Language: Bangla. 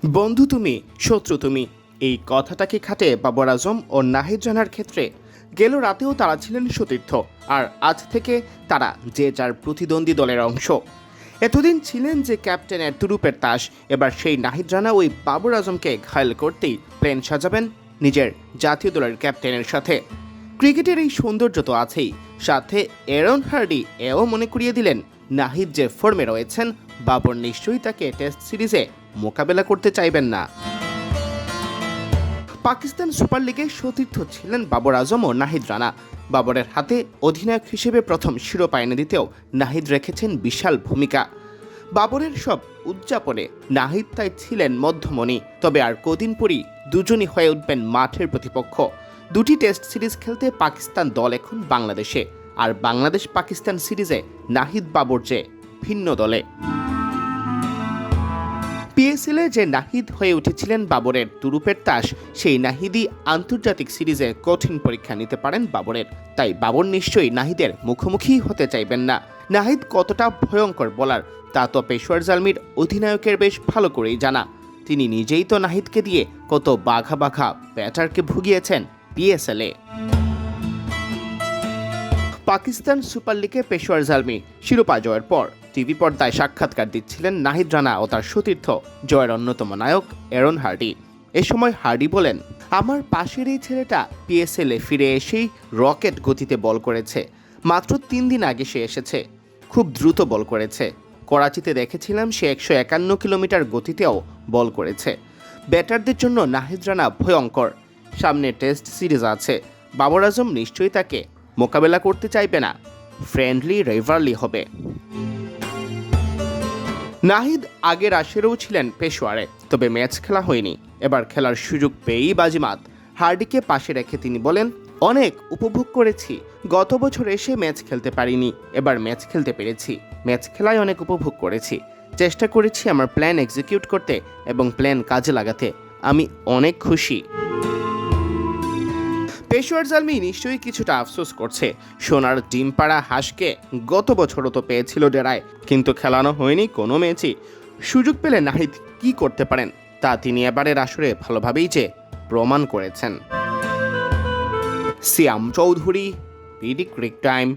বন্ধু তুমি, শত্রু তুমি, এই কথাটাকে খাটে বাবর আজম ও নাহিদ রানার ক্ষেত্রে। গেল রাতেও তারা ছিলেন সতীর্থ, আর আজ থেকে তারা যে যার প্রতিদ্বন্দ্বী দলের অংশ। এতদিন ছিলেন যে ক্যাপ্টেনের তুরুপের তাস, এবার সেই নাহিদ রানা ওই বাবর আজমকে ঘায়েল করতেই প্ল্যান সাজাবেন নিজের জাতীয় দলের ক্যাপ্টেনের সাথে। ক্রিকেটের এই সৌন্দর্য তো আছেই, সাথে অ্যারন হার্ডি এও মনে করিয়ে দিলেন নাহিদ যে ফর্মে রয়েছেন, বাবর নিশ্চয়ই তাকে টেস্ট সিরিজে মোকাবেলা করতে চাইবেন না। পাকিস্তান সুপার লিগে সতীর্থ ছিলেন বাবর আজম ও নাহিদ রানা। বাবরের হাতে অধিনায়ক হিসেবে প্রথম শিরোপা এনে দিতেও নাহিদ রেখেছেন বিশাল ভূমিকা। বাবরের সব উদযাপনে নাহিদ তাই ছিলেন মধ্যমণি। তবে আর কদিন পরই দুজনই হয়ে উঠবেন মাঠের প্রতিপক্ষ। দুটি টেস্ট সিরিজ খেলতে পাকিস্তান দল এখন বাংলাদেশে, আর বাংলাদেশ পাকিস্তান সিরিজে নাহিদ বাবর যে ভিন্ন দলে। পিএসএলে যে নাহিদ হয়ে উঠেছিলেন বাবরের তুরুপের তাস, সেই নাহিদই আন্তর্জাতিক সিরিজে কঠিন পরীক্ষা নিতে পারেন বাবরের। তাই বাবর নিশ্চয়ই নাহিদের মুখোমুখি হতে চাইবেন না। নাহিদ কতটা ভয়ঙ্কর বোলার তা তো পেশোয়ার জালমির অধিনায়কের বেশ ভালো করেই জানা। তিনি নিজেই তো নাহিদকে দিয়ে কত বাঘা বাঘা ব্যাটারকে ভুগিয়েছেন পিএসএলে। পাকিস্তান সুপার লিগে পেশোয়ার জালমি শিরোপা জয়ের পর টিভি পর্দায় সাক্ষাৎকার দিচ্ছিলেন নাহিদ রানা ও তার সতীর্থ জয়ের অন্যতম নায়ক অ্যারন হার্ডি। এ সময় হার্ডি বলেন, আমার পাশের এই ছেলেটা পিএসএলে ফিরে এসেই রকেট গতিতে বল করেছে। মাত্র 3 দিন আগে সে এসেছে, খুব দ্রুত বল করেছে। করাচিতে দেখেছিলাম সে 151 কিলোমিটার গতিতেও বল করেছে। ব্যাটারদের জন্য নাহিদ রানা ভয়ঙ্কর। সামনে টেস্ট সিরিজ আছে, বাবর আজম নিশ্চয়ই তাকে মোকাবেলা করতে চাইবে না, ফ্রেন্ডলি রেভারলি হবে। নাহিদ আগের আসরেও ছিলেন পেশোয়ারে, তবে ম্যাচ খেলা হয়নি। এবার খেলার সুযোগ পেয়েই বাজিমাত। হার্ডিকে পাশে রেখে তিনি বলেন, অনেক উপভোগ করেছি। গত বছর এসে ম্যাচ খেলতে পারিনি, এবার ম্যাচ খেলতে পেরেছি। ম্যাচ খেলায় অনেক উপভোগ করেছি। চেষ্টা করেছি আমার প্ল্যান এক্সিকিউট করতে এবং প্ল্যান কাজে লাগাতে। আমি অনেক খুশি। পেশোয়ার জালমি নিশ্চয়ই কিছুটা আফসোস করছে। সোনার ডিম পাড়া হাঁসকে গত বছরও তো পেয়েছিল ডেরায়, কিন্তু খেলানো হয়নি কোনো ম্যাচই। সুযোগ পেলে নাহিদ কি করতে পারেন তা তিনি এবারের আসরে ভালোভাবেই যে প্রমাণ করেছেন। সিয়াম চৌধুরী, বিডি ক্রিক টাইম।